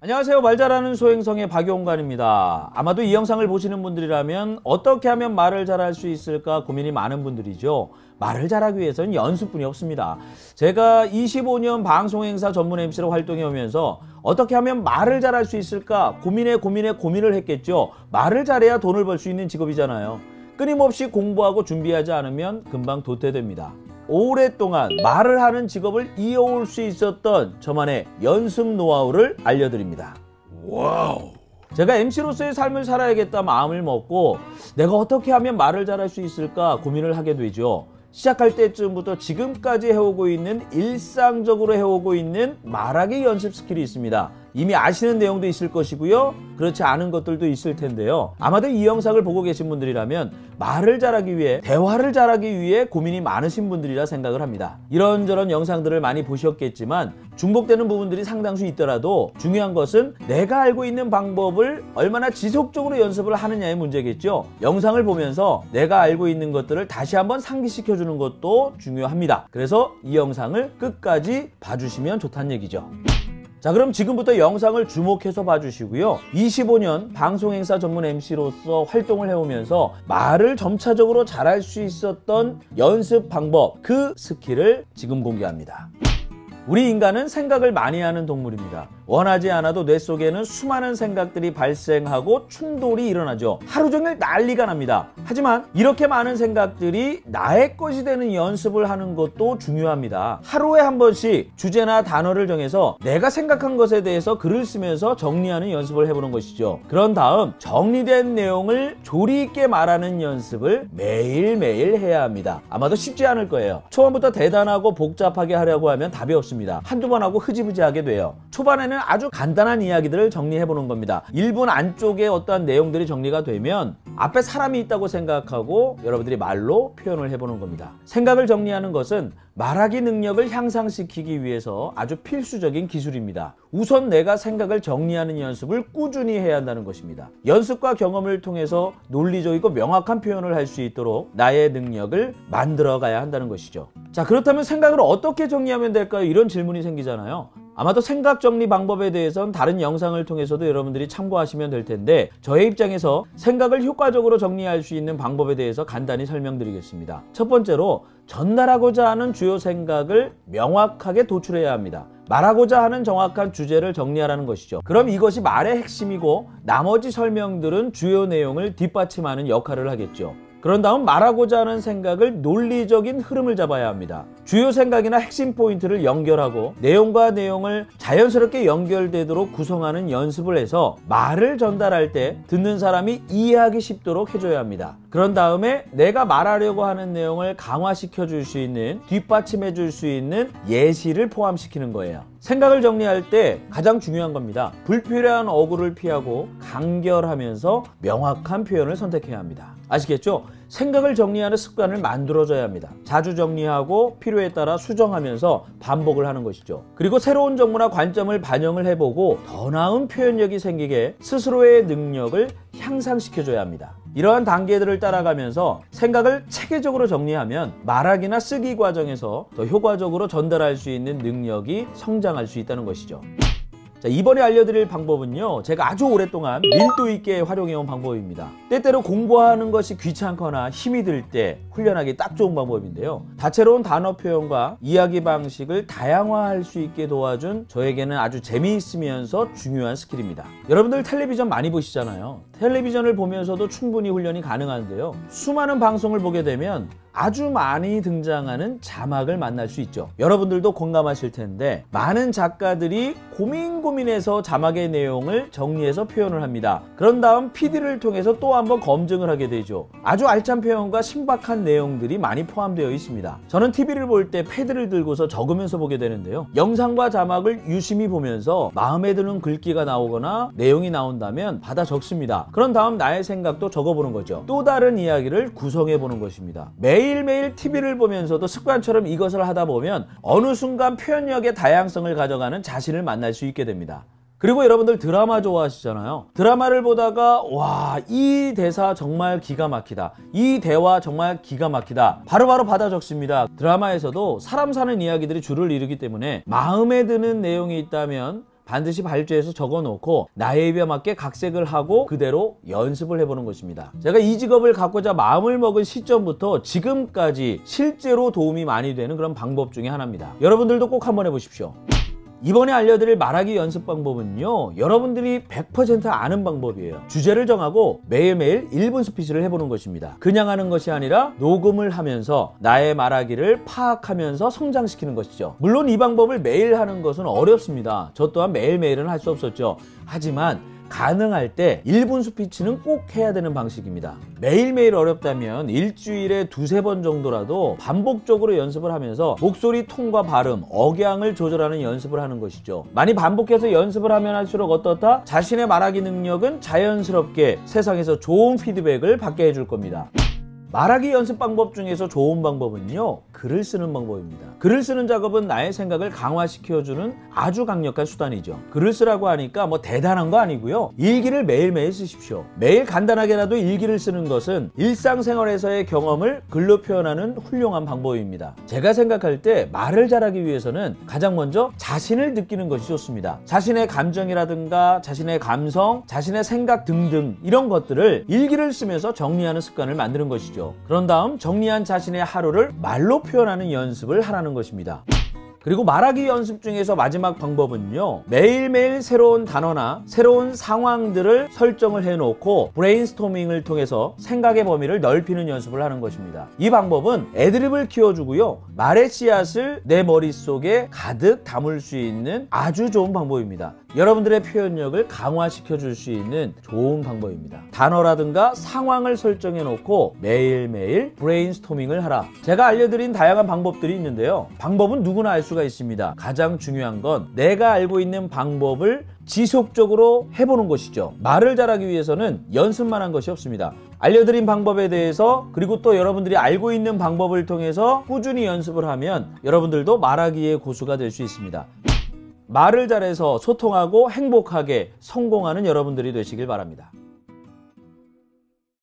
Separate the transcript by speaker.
Speaker 1: 안녕하세요. 말 잘하는 소행성의 박용관입니다. 아마도 이 영상을 보시는 분들이라면 어떻게 하면 말을 잘할 수 있을까 고민이 많은 분들이죠. 말을 잘하기 위해서는 연습뿐이 없습니다. 제가 25년 방송행사 전문 MC로 활동해 오면서 어떻게 하면 말을 잘할 수 있을까 고민을 했겠죠. 말을 잘해야 돈을 벌 수 있는 직업이잖아요. 끊임없이 공부하고 준비하지 않으면 금방 도태됩니다. 오랫동안 말을 하는 직업을 이어올 수 있었던 저만의 연습 노하우를 알려드립니다. 와우. 제가 MC로서의 삶을 살아야겠다 마음을 먹고 내가 어떻게 하면 말을 잘할 수 있을까 고민을 하게 되죠. 시작할 때쯤부터 지금까지 해오고 있는 일상적으로 해오고 있는 말하기 연습 스킬이 있습니다. 이미 아시는 내용도 있을 것이고요. 그렇지 않은 것들도 있을 텐데요. 아마도 이 영상을 보고 계신 분들이라면 말을 잘하기 위해, 대화를 잘하기 위해 고민이 많으신 분들이라 생각을 합니다. 이런저런 영상들을 많이 보셨겠지만 중복되는 부분들이 상당수 있더라도 중요한 것은 내가 알고 있는 방법을 얼마나 지속적으로 연습을 하느냐의 문제겠죠. 영상을 보면서 내가 알고 있는 것들을 다시 한번 상기시켜 주는 것도 중요합니다. 그래서 이 영상을 끝까지 봐주시면 좋다는 얘기죠. 자, 그럼 지금부터 영상을 주목해서 봐주시고요. 25년 방송행사 전문 MC로서 활동을 해오면서 말을 점차적으로 잘할 수 있었던 연습 방법, 그 스킬을 지금 공개합니다. 우리 인간은 생각을 많이 하는 동물입니다. 원하지 않아도 뇌 속에는 수많은 생각들이 발생하고 충돌이 일어나죠. 하루 종일 난리가 납니다. 하지만 이렇게 많은 생각들이 나의 것이 되는 연습을 하는 것도 중요합니다. 하루에 한 번씩 주제나 단어를 정해서 내가 생각한 것에 대해서 글을 쓰면서 정리하는 연습을 해보는 것이죠. 그런 다음 정리된 내용을 조리 있게 말하는 연습을 매일매일 해야 합니다. 아마도 쉽지 않을 거예요. 초반부터 대단하고 복잡하게 하려고 하면 답이 없습니다. 한두 번 하고 흐지부지하게 돼요. 초반에는 아주 간단한 이야기들을 정리해 보는 겁니다. 1분 안쪽에 어떠한 내용들이 정리가 되면 앞에 사람이 있다고 생각하고 여러분들이 말로 표현을 해보는 겁니다. 생각을 정리하는 것은 말하기 능력을 향상시키기 위해서 아주 필수적인 기술입니다. 우선 내가 생각을 정리하는 연습을 꾸준히 해야 한다는 것입니다. 연습과 경험을 통해서 논리적이고 명확한 표현을 할 수 있도록 나의 능력을 만들어 가야 한다는 것이죠. 자, 그렇다면 생각을 어떻게 정리하면 될까요? 이런 질문이 생기잖아요. 아마도 생각 정리 방법에 대해서는 다른 영상을 통해서도 여러분들이 참고하시면 될 텐데 저의 입장에서 생각을 효과적으로 정리할 수 있는 방법에 대해서 간단히 설명드리겠습니다. 첫 번째로 전달하고자 하는 주요 생각을 명확하게 도출해야 합니다. 말하고자 하는 정확한 주제를 정리하라는 것이죠. 그럼 이것이 말의 핵심이고 나머지 설명들은 주요 내용을 뒷받침하는 역할을 하겠죠. 그런 다음 말하고자 하는 생각을 논리적인 흐름을 잡아야 합니다. 주요 생각이나 핵심 포인트를 연결하고 내용과 내용을 자연스럽게 연결되도록 구성하는 연습을 해서 말을 전달할 때 듣는 사람이 이해하기 쉽도록 해줘야 합니다. 그런 다음에 내가 말하려고 하는 내용을 강화시켜 줄 수 있는, 뒷받침해 줄 수 있는 예시를 포함시키는 거예요. 생각을 정리할 때 가장 중요한 겁니다. 불필요한 어구를 피하고 간결하면서 명확한 표현을 선택해야 합니다. 아시겠죠? 생각을 정리하는 습관을 만들어줘야 합니다. 자주 정리하고 필요에 따라 수정하면서 반복을 하는 것이죠. 그리고 새로운 정보나 관점을 반영을 해보고 더 나은 표현력이 생기게 스스로의 능력을 향상시켜줘야 합니다. 이러한 단계들을 따라가면서 생각을 체계적으로 정리하면 말하기나 쓰기 과정에서 더 효과적으로 전달할 수 있는 능력이 성장할 수 있다는 것이죠. 자, 이번에 알려드릴 방법은요, 제가 아주 오랫동안 밀도 있게 활용해온 방법입니다. 때때로 공부하는 것이 귀찮거나 힘이 들 때 훈련하기 딱 좋은 방법인데요. 다채로운 단어 표현과 이야기 방식을 다양화할 수 있게 도와준 저에게는 아주 재미있으면서 중요한 스킬입니다. 여러분들 텔레비전 많이 보시잖아요. 텔레비전을 보면서도 충분히 훈련이 가능한데요. 수많은 방송을 보게 되면 아주 많이 등장하는 자막을 만날 수 있죠. 여러분들도 공감하실 텐데 많은 작가들이 고민해서 자막의 내용을 정리해서 표현을 합니다. 그런 다음 PD를 통해서 또 한번 검증을 하게 되죠. 아주 알찬 표현과 신박한 내용들이 많이 포함되어 있습니다. 저는 TV를 볼 때 패드를 들고서 적으면서 보게 되는데요. 영상과 자막을 유심히 보면서 마음에 드는 글귀가 나오거나 내용이 나온다면 받아 적습니다. 그런 다음 나의 생각도 적어보는 거죠. 또 다른 이야기를 구성해 보는 것입니다. 매일매일 TV를 보면서도 습관처럼 이것을 하다 보면 어느 순간 표현력의 다양성을 가져가는 자신을 만날 수 있게 됩니다. 그리고 여러분들 드라마 좋아하시잖아요. 드라마를 보다가 와, 이 대사 정말 기가 막히다, 이 대화 정말 기가 막히다, 바로바로 받아 적습니다. 드라마에서도 사람 사는 이야기들이 줄을 이루기 때문에 마음에 드는 내용이 있다면 반드시 발주해서 적어놓고 나의 입에 맞게 각색을 하고 그대로 연습을 해보는 것입니다. 제가 이 직업을 갖고자 마음을 먹은 시점부터 지금까지 실제로 도움이 많이 되는 그런 방법 중에 하나입니다. 여러분들도 꼭 한번 해보십시오. 이번에 알려드릴 말하기 연습 방법은요, 여러분들이 100% 아는 방법이에요. 주제를 정하고 매일매일 1분 스피치를 해보는 것입니다. 그냥 하는 것이 아니라 녹음을 하면서 나의 말하기를 파악하면서 성장시키는 것이죠. 물론 이 방법을 매일 하는 것은 어렵습니다. 저 또한 매일매일은 할 수 없었죠. 하지만 가능할 때 1분 스피치는 꼭 해야 되는 방식입니다. 매일매일 어렵다면 일주일에 2~3번 정도라도 반복적으로 연습을 하면서 목소리 톤과 발음, 억양을 조절하는 연습을 하는 것이죠. 많이 반복해서 연습을 하면 할수록 어떻다? 자신의 말하기 능력은 자연스럽게 세상에서 좋은 피드백을 받게 해줄 겁니다. 말하기 연습 방법 중에서 좋은 방법은요, 글을 쓰는 방법입니다. 글을 쓰는 작업은 나의 생각을 강화시켜주는 아주 강력한 수단이죠. 글을 쓰라고 하니까 뭐 대단한 거 아니고요. 일기를 매일매일 쓰십시오. 매일 간단하게라도 일기를 쓰는 것은 일상생활에서의 경험을 글로 표현하는 훌륭한 방법입니다. 제가 생각할 때 말을 잘하기 위해서는 가장 먼저 자신을 느끼는 것이 좋습니다. 자신의 감정이라든가 자신의 감성, 자신의 생각 등등 이런 것들을 일기를 쓰면서 정리하는 습관을 만드는 것이죠. 그런 다음 정리한 자신의 하루를 말로 표현하는 연습을 하라는 것입니다. 그리고 말하기 연습 중에서 마지막 방법은요, 매일매일 새로운 단어나 새로운 상황들을 설정을 해놓고 브레인스토밍을 통해서 생각의 범위를 넓히는 연습을 하는 것입니다. 이 방법은 애드립을 키워주고요, 말의 씨앗을 내 머릿속에 가득 담을 수 있는 아주 좋은 방법입니다. 여러분들의 표현력을 강화시켜 줄 수 있는 좋은 방법입니다. 단어라든가 상황을 설정해 놓고 매일매일 브레인스토밍을 하라. 제가 알려드린 다양한 방법들이 있는데요, 방법은 누구나 알 수가 있습니다. 가장 중요한 건 내가 알고 있는 방법을 지속적으로 해보는 것이죠. 말을 잘하기 위해서는 연습만 한 것이 없습니다. 알려드린 방법에 대해서, 그리고 또 여러분들이 알고 있는 방법을 통해서 꾸준히 연습을 하면 여러분들도 말하기의 고수가 될 수 있습니다. 말을 잘해서 소통하고 행복하게 성공하는 여러분들이 되시길 바랍니다.